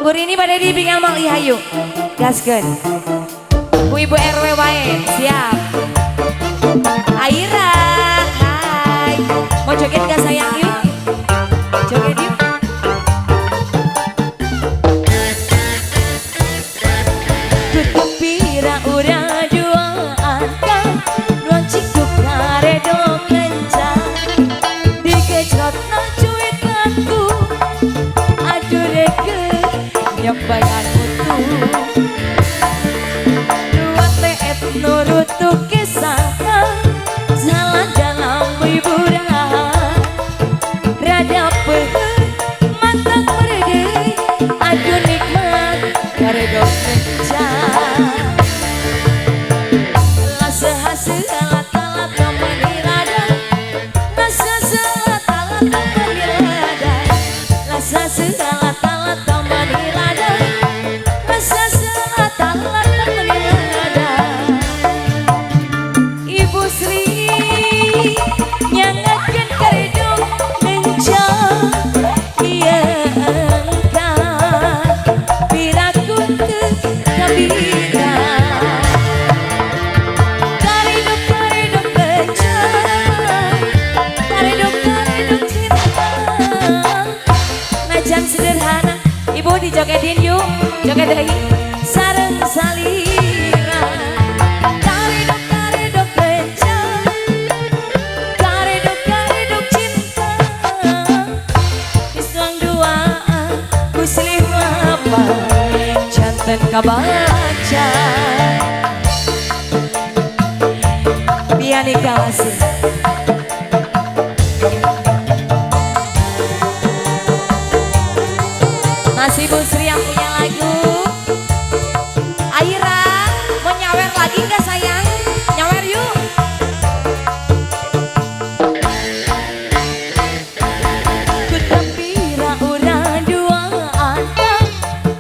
Burini pada di pinggang Mang Ihayu. Gaskeun. Bu Ibu RW wae, siap. Aira, hai. Mau joget gak sayang yuk? Joget yuk. Kutepira urang juaan kan, nuang cikup karedo kencang. Dikejrotna cuit aku, aduh reke nyobayan mutu. Dua teet nurutu kisah, jalan dalam hiburan. Rada peher, mantap pergi, aduh nikmat karedo kencang. Lasa hasil alat-alat menirada, lasa alat-alat menirada, lasa alat-alat menirada, lasa alat-alat menirada. Ibu Sri nyangakeun karedo kencang, ieu engkang piraku teu kabita. Karedo kencang, karedo cinta. Najan sederhana, ibu dijogetin yuk, joget deui sareng salira. Karedo kencang, karedo cinta. Islang duaan muslim apa janten kabaca. Piani Kawasih. Masih Bu Sri yang punya lagu. Aira, mau nyawer lagi nggak sayang? Nyawer yuk. Kutepira urang duaan kan,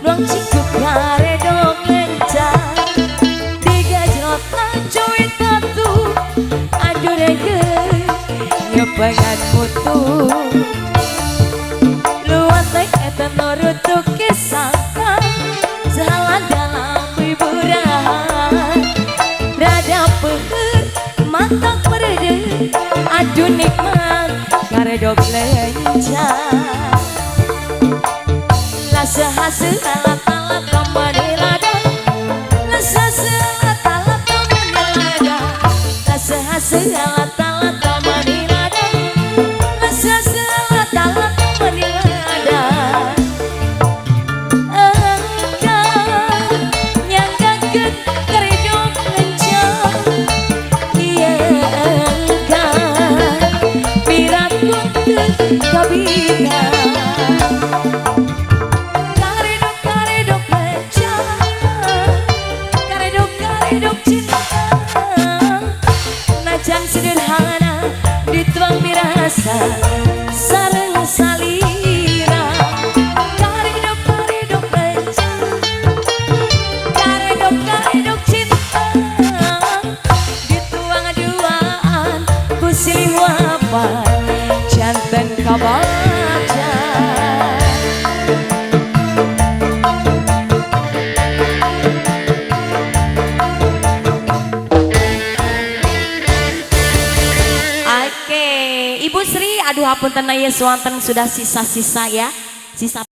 nuang cikup karedo kencang. Digajrotna cuit atu, aduh rege nyobayan mutu. Luas teh eta nurutu kisah, jalan dalam hiburan. Rada peher, mantap perede, aduh nikmat karedo kencang. Lasa hasil alat-alat menirada, lasa alat-alat menirada, lasa hasil alat-alat menirada, lasa alat-alat menirada. Engkang nyanggakeun karedo kencang, ieu engkang piraku teu kabita. Karedo kencang, karedo cinta. Najan sederhana dituang dirasa sareng salira. Karedo kencang, karedo cinta. Dituang duaan ku silih wapan janten kabaca. Oke, Ibu Sri, aduh hapunten aya swanten sudah sisa-sisa ya. Sisa